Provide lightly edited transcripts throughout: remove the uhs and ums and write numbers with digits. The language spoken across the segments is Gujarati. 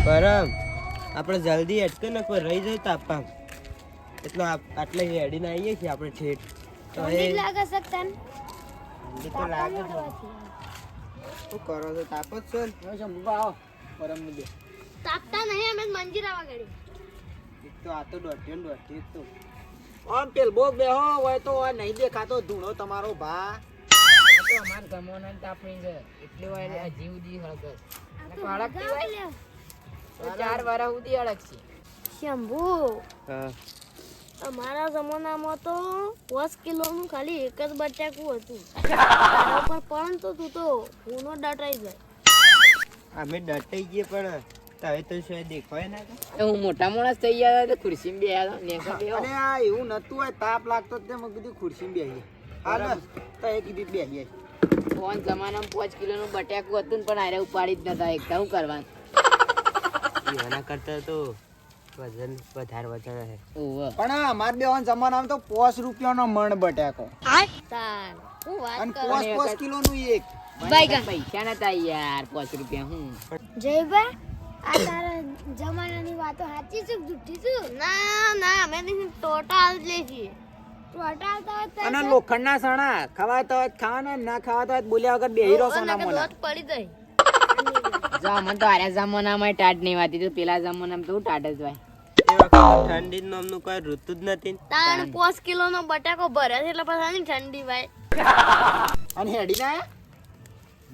પરમ આપણે જલ્દી અટકે ને કોઈ રહી જાય તાપમાં એટલે આટલે હેડીને આવીએ છીએ આપણે ઠેઠ તો એ લાગે સકતન તો લાગે છે. શું કરો છો તાપ જ છો ને શંભુ આવો પરમ ને બે તાપતા નહીં અમે મંજીરાવા ગડી એક તો આ તો દોઢી તો આમ પેલ બોક બેહો હોય તો નહીં દેખાતો ધૂણો તમારો ભા તો અમાર જમોના તાપણી છે એટલે હોય જીવ દી હળગસ હળગતી હોય તો 4 વર્ષ સુધી હળગશે. શંભુ હા અમારા જમાનામાં તો 10 કિલોનું ખાલી એક જ બટાકું હતું તારા પર પણ તો તું તો પૂનો ડટાઈ જાય. અમે ડટાઈ ગઈએ પણ હવે તો શું દેખાય ના કે હું મોટા માણસ થઈ ગયા તો ખુરશીમાં બેહ્યા નેસો બેહો. અને આ એવું નતું હોય તાપ લાગતો તે મેં કીધું ખુરશીમાં બેહીએ હાલ તો એક કીધી બેહીએ ફોન જમાનામાં 5 કિલોનું બટાકું હતું ને પણ આરે ઉપાડી જ નતા એકતા શું કરવાનું. એના કરતા તો વજન વધારે છે ઓવે પણ અમાર બેવાન જમાનામાં તો 5 રૂપિયાનો મણ બટાકો તાર હું વાત અને કરું 5 કિલોનું એક પૈસા નતા યાર 5 રૂપિયા હું જયભાઈ આ તારા જમાનાની વાતો સાચી છે જુઠ્ઠી છે? ના ના અમે ટોટલ જ લઈએ છીએ ટોટલ તો અને લોખંડના સણા ખવાય તો ખાવાના ના ખાવા તો બોલ્યા વગર બેહી રહો સોના મોના દોત પડી જાય મને તો આર્યા જમાનામાં ટાટ નહીં વાતી તો પેલા જમાનામાં તો ટાટ જ હોય. એ વખતે ઠંડી નામનું કોઈ ઋતુ જ નથી ને. તાણ 5 કિલોનો બટાકો ભરે છે એટલે પછી ઠંડી ભાઈ અને હેડી ના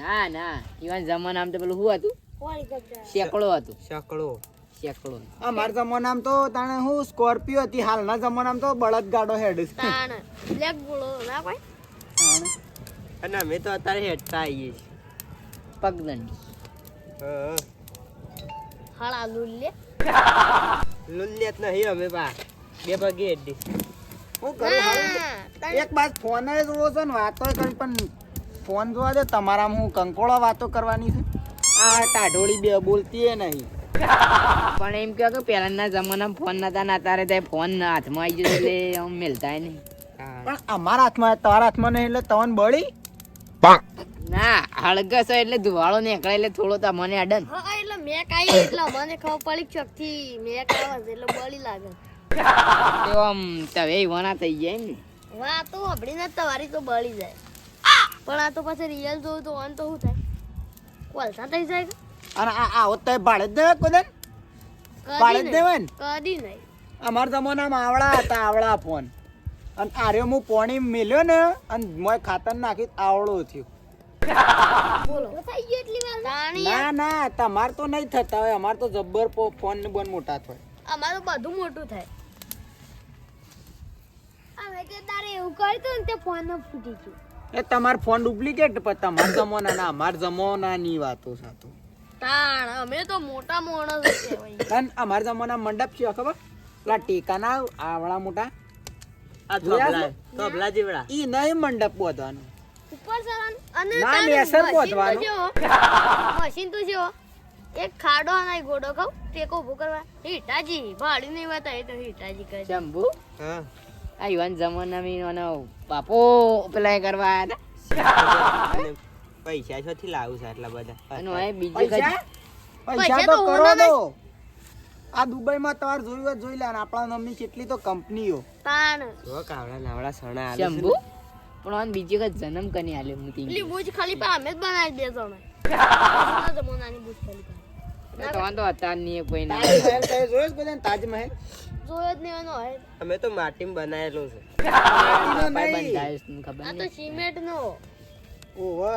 ના ના ઈવન જમાનામાં તો પેલું શું હતું શેકડો હતું શકડો અમાર જમાનામાં તો તાણે હું સ્કોર્પિયો હતી હાલના જમાનામાં તો બળદ ગાડો હેડ છે તાણ બ્લેક બોલો ના ભાઈ અને અમે તો અત્યારે હેઠતા આવીએ છીએ પગદંડી. હા હળા લુલ્લે લુલ્લિયત નહીં અમે બા બે પગે હેડી હું કરું હારું? એક બાદ ફોન જ જોવો છે ને વાતો કરી પણ ફોન જોવા દે તમારામાં હું કંકોળો વાતો કરવાની છે આ ટાઢોળી બે બોલતી એ નહીં પણ એમ કહો કે પહેલાના જમાનામાં ફોન નતા ને અત્યારે તો ફોન હાથમાં આવી ગયો એટલે આમ મેલતા નહીં. પણ અમારા હાથમાં તારા હાથમાં નહીં એટલે તવન બળી ના હળગસ હોય એટલે ધુવાળો નીકળે એટલે થોડો તો મને અડન. હા એટલે મેં કાઈ એટલે મને ખબર પડી ચોકથી મેં કાવા એટલે બળી લાગે તો આમ તવે વણા થઈ જાય એમ ને. વાહ તો અબડીને તમારી તો બળી જાય પણ આ તો પછી રિયલ જોઉં તો ઓન તો શું થાય કોલસા થઈ જાય કે? અને આ હોત તો ભાડે જ દેવે કોદન ભાડે જ દેવે ને કદી નહીં અમારા જમાનામાં આવડા હતા આવડા ફોન અને આર્યો હું પોણી મેલ્યો ને અને મોય ખાતર નાખી આવડો થયો બોલો થઈ ગઈ એટલી વાર તાણી ના ના તમાર તો નહીં થતા હોય અમાર તો જબ્બર ફોન ને બન મોટા થાય અમારું બધું મોટું થાય હવે કે તારે એવું કરતું ને તે ફોન ન ફૂટી ગયું એ તમાર ફોન ડુપ્લિકેટ પણ તમાર જમાના ના અમાર જમાનાની વાતો સાતો તાણ અમે તો મોટા માણસ કહેવાય અને અમાર જમાના મંડપ છે ખબર પેલા ટેકાના આવડા મોટા આ થોભલા જેવડા ઈ નહીં મંડપ બોધવાનું ઉપર સરાન અને ના, તાણ લેસર મશીન તો બોધવાનું. જેવો મશીન તો જેવો એક ખાડો અને એક ગોડો ખાવ ટેકો ઉભો કરવા હીટાજી ભાડી નહીં વાત એ તો હીટાજી કહે શંભુ હા આ યુવાન જમાનામાં એનો બાપો પેલા એ કરવા આવ્યા અને પૈસા છોથી લાવું છે આટલા બધા હતા અને હવે બીજી પૈસા કઈ પૈસા તો તો કરો હોના દો આ દુબઈમાં તમારે જોયું હોય તો જોઈ લે અને આપણા નામની કેટલી તો કંપનીઓ તાણ જો કાવડા નાવડા સણા આલે છે શંભુ પણ હવે બીજી વખત જન્મ કની આલે હું તી એટલી બુજ ખાલી પણ અમે જ બનાવી બે જણા જમાનાની બુજ ખાલી તો તો અત્યારની કોઈ ના તાજમહેલ તે જોયો છે બધાને? તાજમહેલ જોયો જ નહીં એનો હોય અમે તો માટીમાં બનાવેલો છે માટીનો ભાઈ નહીં. બંધાયો છે તને ખબર આ તો નહીં સિમેન્ટ નો ઓહો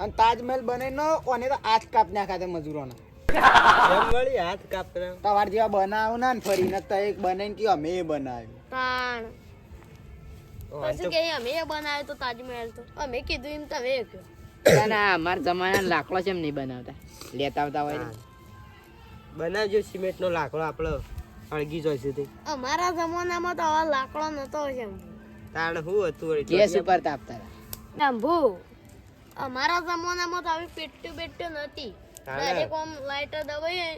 અને તાજમહેલ બને નો ઓને તો આજ કાપ નાખ્યા તે મજૂરોના એમ વળી હાથ કાપના તમાર જેવા બનાવ ના ને ફરીને તો એક બનાવીને કે અમે એ બનાવ્યું તાણ પછી કે અમે એ બનાવ્યો તો તાજમહેલ તો અમે કીધું એમ તમે એ કહો ના ના અમારા જમાના લાકડો છે એમ નહીં બનાવતા લેતા આવતા હોય ને. બનાવજો સિમેન્ટ નો લાકડો આપણો અળગી જોઈશે તે અમારા જમાનામાં તો આવા લાકડો નતો છે તાણ શું હતું વળી ગેસ ઉપર તાપતા હતા. ડંભુ અમારા જમાનામાં તો આવી પેટ્યું બેટ્યું નથી તાણે. ડાયરેક્ટ આમ લાઇટર દબાઈએ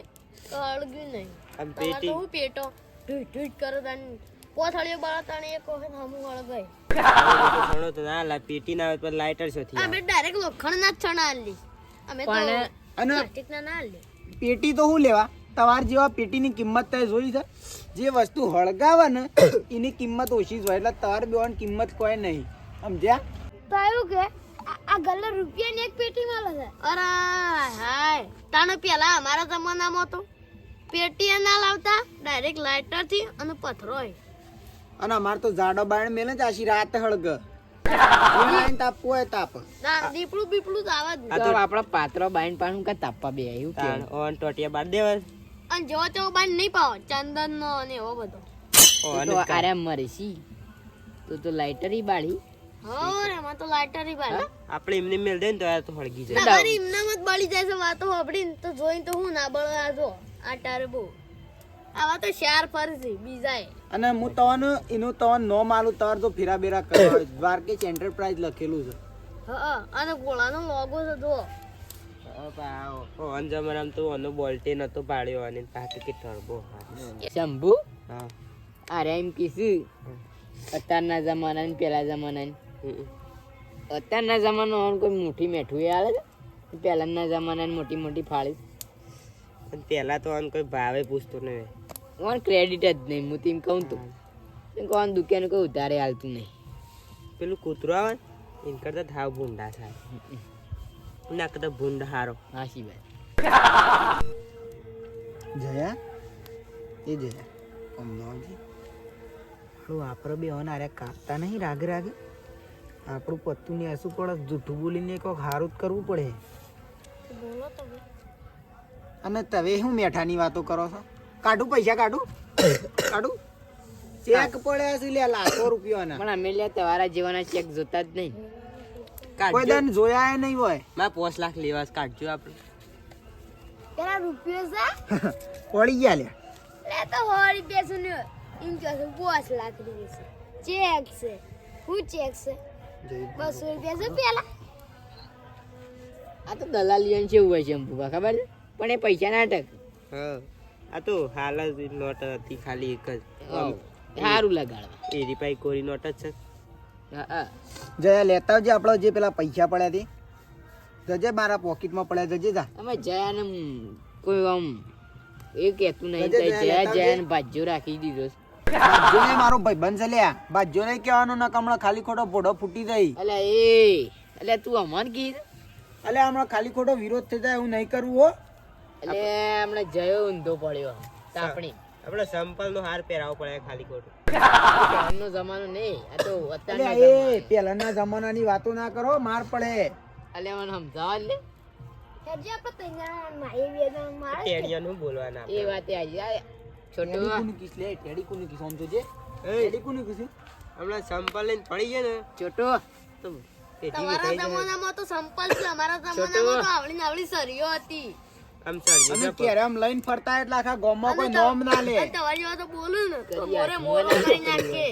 તો હળગ્યું નહીં આમ તમારે તો પેટી હું પેટો ઢૂટ ઢૂટ કરો તાન પોથળીઓ બળાતાને એક વખત હમું હળગાય સણો તો ના લા પેટી ના આવે તો લાઇટર છોથી અમે ડાયરેક્ટ લોખંડના જ છણા આલી અમે તો પણ અને પ્લાસ્ટિકના ના આલી પેટી તો શું લેવા તમારી જેવા પેટીની કિંમત તમે જોઈ છે? જે વસ્તુ હળગાવે ને એની કિંમત ઓછી જ હોય, એટલે તમારે બેવાની કિંમત કોઈ નહીં, સમજ્યા? તો એવું કે આ ગલ્લે રૂપિયાની એક પેટી મળે છે. અરે હાય તાણે પેલા અમારા જમાનામાં તો પેટી ના લાવતા, ડાયરેક્ટ લાઇટર થી અને પથરો હોય. અને અમારે તો જાડો બાયણ મેલે જ આશી રાત હળગ તાપવું હોય તાપ. દીપડું બીપડું તો આવા જ આ તો તો આપણા પાત્રો બાઈન પાછું કા તાપવા બે એવું તાણ કેવું? ઓન ટોટિયા બાર દેવા અને જેવો તેવો બાંધ નહીં પાવો, ચંદન નો અને એવો બધો. ઓન તું તો આરામ મરેશી. તું તો લાઇટર ઈ બાળી. હો રે એમાં તો લાઇટર ઈ બાંધ. આપણે એમને મેલ દે ને તો આ તો હળગી જાય. તમારી એમનામ જ બળી જાય છે વાતો સાંભળીને તો જોઈને તો હું ના બળે આ જો આ ટારે બહુ આવા તો શાર ફરશે બીજાએ. અને હું તને એનું તને નો માલું તાર તો ફેરા બેરા કરવા દ્વારકેશ એન્ટરપ્રાઇઝ લખેલું છે. હા અને ગોળાનો લોગો છે જો. ઓન જમાનામાં તો ઓનો બોલ્ટે નતો પાડ્યો અને પાછું કે ટર્બો. શંભુ હા અરે એમ કીધું અત્યારના જમાના ને પેલા જમાના અત્યારના જમાનો કોઈ મોટી મેઠું એ આવે છે, પહેલાના જમાના મોટી મોટી ફાળી પણ પેલા તો આને કોઈ ભાવે પૂછતો નહીં. ઓન ક્રેડિટ જ નહીં. હું તેમ કહું તું કોણ દુકાન કોઈ ઉધારે હાલતું નહીં. પેલું કૂતરું આવે ને એને કરતા થાવ ભૂંડા થાય, ના કરતા ભૂંડા હારો. હાશી ભાઈ જયા એ જયા અમદાવાદજી આપણું આપણે બે હોન આરે કાપતા નહીં રાગે રાગે. આપણું પત્તું ને એસું પડે, જૂઠું બોલીને કોઈક હારું જ કરવું પડે. બોલો તો અને તમે શું મેઠાની વાતો કરો છો? કાઢું પૈસા કાઢું કાઢું ચેક પડ્યા છે લે લાખો રૂપિયાના. પણ અમે લ્યા તમારા જેવાના ચેક જોતા જ નહીં. કોઈ દન જોયા નહીં હોય. મારે 5 લાખ લેવા છે, કાઢજો આપણે. પેલા રૂપિયો છે પડી ગયા લે. લે તો 100 રૂપિયા છે ને એમ કહે છે 5 લાખ રૂપિયા છે. ચેક છે હું ચેક છે 200 રૂપિયા છે પેલા. આ તો દલાલીઓને કેવું હોય છે અંબુબા ખબર છે? પણ એ પૈસા નાટક હા આ તો હાલ જ નોટ હતી ખાલી એક જ. સારું લગાડવા. એ રીપાઈ કોરી નોટ જ છે. હા હા જયા લેતા આવજે આપણો જે પેલા પૈસા પડ્યા તે જજે મારા પોકેટમાં પડ્યા જજે જા. અમે જયાને કોઈ આમ એ કહેતું નહીં જજે, તો જયા જયા લેતા જયાને ભાજ્યો રાખી દીધો છે. બાજુ ને મારો ભાઈબંધ છે લ્યા, બાજુ નહીં કહેવાનું ના હમણાં ખાલી ખોટો ભોડો ફૂટી જાય. અલ્યા તું અમન કીધ અલે હમણાં ખાલી ખોટો વિરોધ થઈ જાય એવું નહીં કરવું હો. એટલે હમણાં જયો ઊંધો પડ્યો તાપણી. આપણે સંપલ નો હાર પહેરાવો પડે ખાલી ખોટું. પહેલાનો જમાનો નહીં, આ તો અત્યારનો અલે એ જમાનો. પેલાના જમાનાની વાતો ના કરો, માર પડે. અલ્યા મને સમજાવ લે. હેડજે આપણે તૈયાર મારી બે જણ મારે ટેડિયાનું બોલવાના એ વાતે આજે આ છોટું ટેડી કોની કિસ લે, ટેડી કોની કિસ આમ જોજે. ટેડી કોની કિસ? હમણાં સંપલ લઈને પડી જાય ને છોટું તો પેટી તમારા વિખાઈ જાય. જમાનામાં તો સંપલ છે, અમારા જમાનામાં તો આવડી નાવડી સરીઓ હતી. આમ ચડજો અને ને પર. કેરમ લઈને ફરતા એટલે આખા ગામમાં કોઈ નોમ ના લે. અને તમારી જેવા તો બોલું ને તો કરી મોરે આપી. મોરો કરી નાખે.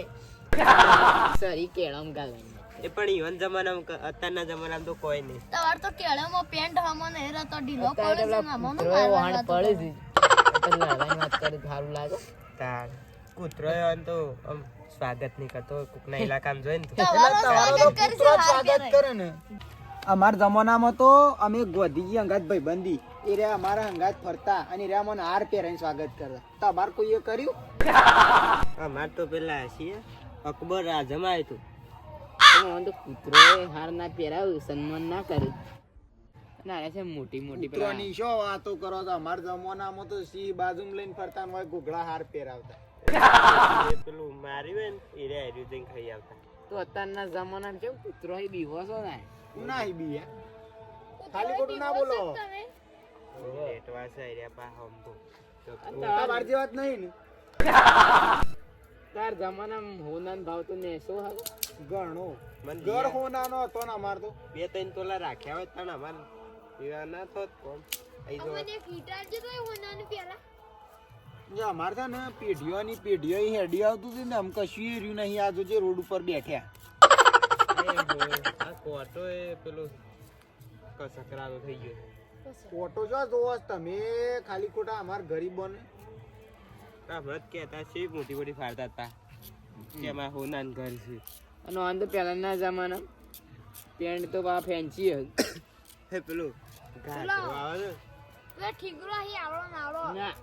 સરી કેળમ ગાલવાની. એ પણ ઈવન જમાનામાં અત્યારના જમાનામાં તો કોઈ નહીં. તમારે તો કેળામાં પેન્ટ હમણાં એ રહેતો ઢીલો અત્યારે પડે છે પેલા ને હમણાં કૂતરોએ મારવા વાહણ જતો. પડે છે. એટલે લડવાની વાત કરે તો સારું લાગે. તાર કૂતરો એવાનું તો આમ સ્વાગત નહીં કરતો, કોકના ઇલાકામાં જોઈને તો તમારો તમારો તો સ્વાગત કરી છે, પુત્ર હાર સ્વાગત પહેરાય. કરે ને. અમાર જમાનામાં તો અમે ગોધીજી અંગાત ભાઈબંધી એ રે અમારા અંગાત ફરતા અને રે મને હાર પહેરાઈને સ્વાગત કરતા. તમાર કોઈએ કર્યું? અમાર તો પેલા છીએ અકબર આઝમ આવ્યું હતું. મને તો કૂતરોએ હાર ના પહેરાવ્યું, સન્માન ના કર્યું. અને આને છે મોટી મોટી પેલા પુત્રોની શું વાતો કરો છો? અમાર જમાનામાં તો સિંહ બાજુમાં લઈને ફરતા ને હોય ઘૂઘડા હાર પહેરાવતા. એ પેલું માર્યું હોય ને એ રે હાર્યું જઈને ખાઈ આવતા. તો અત્યારના જમાનામાં કેવું કૂતરો બીવો છો ને. નાહી બી હે. ખાલી ખોટું ના બોલો. લેટવા છે એ રહ્યા પા હમ તો. આ વારજી વાત નહીં ને. તાર જમાનામાં હોનાનો ભાવ તો નેસો હતો. ઘણો મને ઘર હોનાનો હતો ને અમાર તો. 2-3 તોલા રાખ્યા હોય પણ અમાર એવા ના થોત કોમ. આઈ જો મને કીટા જે તો હોનાની પેલા જો અમાર છે ને પેઢીઓની પેઢીઓ ઈ હેડી આવતું હતું ને આમ કશું ય રહ્યું નહીં. આ જોજે રોડ ઉપર બેઠ્યા. આ કોટો એ પેલું કસકરાનો થઈ ગયો. ફોટો જો જોવો છો તમે ખાલી ખોટા અમાર ગરીબોને. આ વ્રત કહેતા છે મોટી મોટી ફાડતા હતા કે અમારા હોનાન ઘર છે. અને આમ તો પહેલાના જમાના પેન્ટ તો બા ફેન્સી હતું. હે પેલું ઘાટો આવે ને ઠીકરો અહીં આવડો નાવડો ના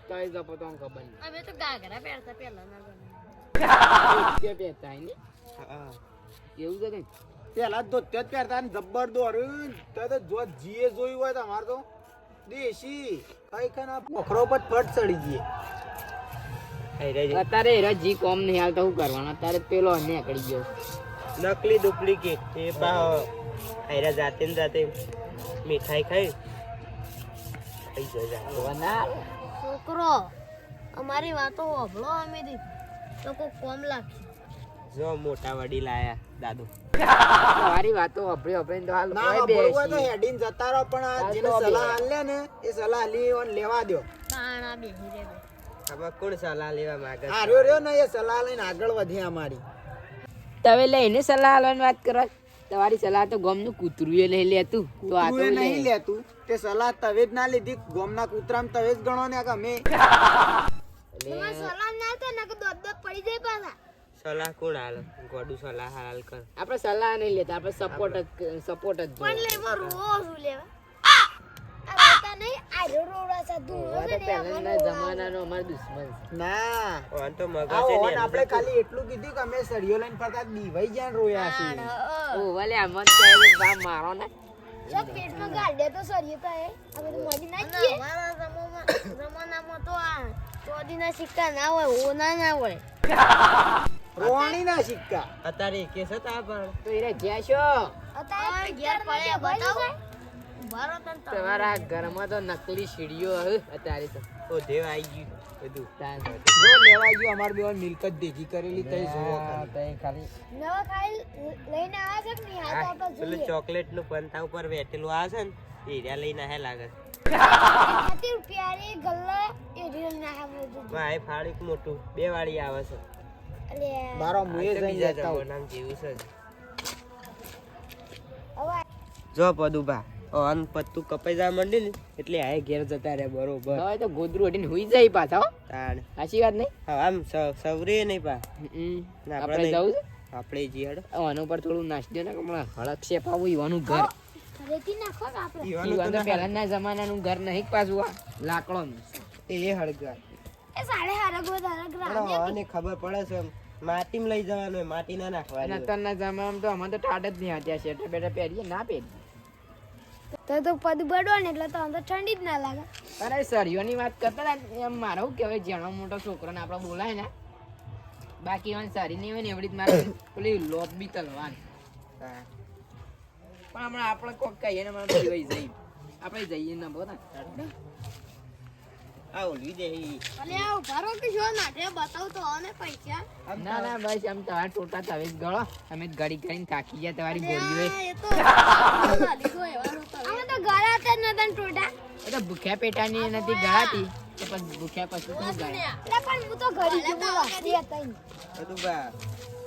તોય જપો તો આમ ખબર નહીં. અમે તો ગાઘરા પહેરતા પહેલાના જમાનામાં. કે પહેરતા હે ને? હા એવું છે ને? પેલા તો તે જ પહેરતા ને જબ્બર દોર્યું તો જો જીએ જોયું હોય તો અમાર તો દેશી કઈ કના પોખરો પર ફટ ચડી ગઈ. અત્યારે એરા જી કોમ નહીં હાલતા શું કરવાનું? અત્યારે પેલો નીકળી ગયો. નકલી ડુપ્લિકેટ એ પા આયરા જાતે ને જાતે મીઠાઈ ખાઈ જાય. ના છોકરો અમારી વાતો હોભળો અમે દી તો કોઈ કોમ લાગશે. જો મોટા વડીલ આયા દાદુ. તમારી વાતો અભરી તો હાલ ના કોઈ બોલવું હોય તો બેસી. હેડીન જતા રહો પણ આ હાલ જેને તો સલાહ બે. હાલે ને એ સલાહ લી લેવા દો. તાણા બેહી રે બે. આમાં કોણ સલાહ લેવા માંગે છે? આ રહ્યો ને એ સલાહ લઈને આગળ વધે અમારી. તમે લઈને સલાહ આલવાની વાત કરો. તમારી સલાહ તો ગમનું કૂતરું એ લઈ લેતું તો આ તો તું એ નહીં લે. લેતું તે સલાહ તવે જ ના લીધી ગોમના કૂતરામ તવે જ ગણો ને કે અમે તમારે સલાહ ના થાય ને કે દોત પડી જાય પાછા. સલાહ કોણ હાલ ગોડું સલાહ હાલ કર. આપણે સલાહ નહીં લેતા, આપણે સપોર્ટ જ પણ જોઈએ. લેવો રોવો શું લેવા આ વાતા નહીં આ રોડા સા ધૂળો આ છે તો ને પહેલાના જમાનાનો અમારો દુશ્મન છે. ના ઓન તો મગજ આ છે ને ઓન એનું આપણે તો ખાલી એટલું કીધું કે અમે સળિયો લઈને ફરતા દીવાઈ જ્યાં રોયા છે. ઓ ભલે આમાં જ કહે બા મારો ને. જો પેટમાં ગાડે તો સરીએ તો એ અમે તો મજી ના અને જઈએ. અમારા જમાનામાં તો આ ચોદીના સિક્કા ના હોય ઓના ના હોય. રોવાણી ના સિક્કા અત્યારે કેસ હતા પણ તો એને જ્યાં છો અત્યારે ઘેર પિક્ચરમાં પડે જે બતાવો. બન્યું છે, ઉભા રહો તને તમે. તમારા ઘરમાં તો નકલી સીડીઓ હે અત્યારે તો. ઓ દેવ આવી ગયું બધું. તાન. જો લેવા ગયો અમાર બે મિલકત ભેગી કરેલી તઈ જોવો ખાલી. તઈ ખાલી નવા ખાઈ લઈને આવ્યા છે કે નહીં આ તો આપણે પેલું જોઈએ. ચોકલેટ નું પંતા ઉપર બેઠેલું આ છે ને એ રહ્યા લઈને હે લાગે છે. 30 રૂપિયાની ગલ્લા એ રીલ ના આવે બધું. ભાઈ ફાડીક મોટું 2 વાળી આવે છે. અલે મારો આ મુએ તો જઈને બીજા લેતા આવું. જમાનામાં જેવું છે જ. હવે જો પદુભા ઓન પત્તું કપાઈ જવા માંડી ને એટલે આ ઘેર જતા રહે બરોબર. હવે તો ગોદરું હટીને હુઈ જાય પાછા હો. તાણ સાચી વાત નહીં? હા આમ સવરે નહીં પા ના, આપણે જવું છે આપણે જી હેડ આનું પર થોડું નાખી દો ને કે હમણાં હળક છે પાવું ઈવાનું ઘર. રેતી નાખો કે આપણે ઈવાનું તો પહેલાના જમાનાનું ઘર નહીં પાછું આ લાકડોનું. એ હળગા એ સાડે હારા ગોદા ગ્રામ અને ખબર પડે છે માટીમાં લઈ જવાનું હોય માટી ના અને નાખવાની હોય. અત્યારના જમાનામાં તો અમારે તો ટાટ જ નહીં હતા. શેટર બેટર પહેરીએ ના પહેરીએ. તો પદ બડો ને એટલે તો અંદર ઠંડી જ ના લાગે. અરે સળિયોની વાત કરતા ને એમ મારે શું કહેવાય જેનો મોટો છોકરાને આપણે બોલાય ને બાકી એવાની સારી નહીં હોય ને એવડી જ મારે પેલી લોટ બી તલવાન. હા. પણ હમણાં આપણે કોક કહીએ ને મને પીવાઈ જઈએ આપણે જઈએ ને બોલા. આ ઓલવી દે ઈ. અલે આ ઉભા રહો કે જો નાટે બતાવ તો આને પૈસા. ના ના બસ આમ તમારા ટોટા તમે જ ગળો. અમે જ ગાડી કરીને થાકી ગયા તમારી ગોળીઓ આ એ તો ખાલી જો એવાનું તમે. અમે તો ઘરે હતા જ નતા ટોટા. એ તો ભૂખ્યા પેટાની નથી ગળાતી તો પછી ભૂખ્યા પછી શું ગળે. એટલે પણ હું તો ઘરે જ બોલા હતા ઈ. પદુભા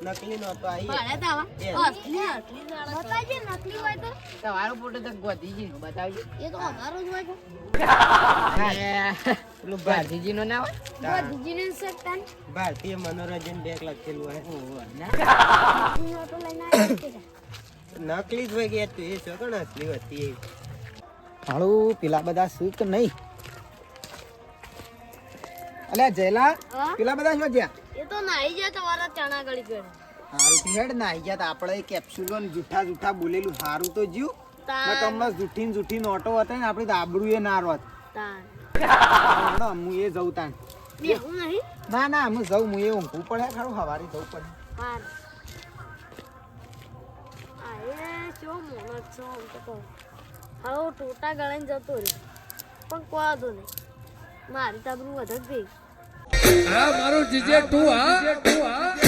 નકલી નહોતો આવી ભાડે તો આવા. એ. અસલી અસલી જાણે. બતાવજે નકલી હોય તો. તમારો ફોટો તો ગોધીજી નો બતાવજો. એ તો અમારો જ હોય છે. પેલું ગાંધીજી નો ના હોય. ગોધીજીને સત્તાન ભારતીય મનોરંજન બેગ લખેલું હોય ઓહો, ના. નોટો લઈને આવ્યા હતા. નકલી જ હોય કે યાર તું એ છો કોણ અસલી હતી એ. હાળું પેલા બધા શું કે નહીં અલ્યા જયલા હા? પેલા બધા શું જ્યાં એ તો નાઈ જાય તમારા ચણા ગળી કરે. હારું હેડ ના આઈ ગયા આપણે કેપ્સ્યુલો ને જૂઠા જૂઠા બોલેલું હારું તો જીવ તાન કમસ જૂઠી ને જૂઠી નોટો હતા ને આપણી તો આબરૂ એ ના રોત તાન. હેડો, હું એ જઉં તાન બેહું નહીં. ના ના હું જઉં હું એ ઊંઘવું પડે ખારું હવારે જવું પડે હાર. આ એ ચો મોનો છો આમ તો કહું. હવે ટોટા ગળાઈને જતો રહે પણ કોઈ વાંધો નહીં મારી તાબરું વધે જ ભેગ. હા મારું જીજે તું હા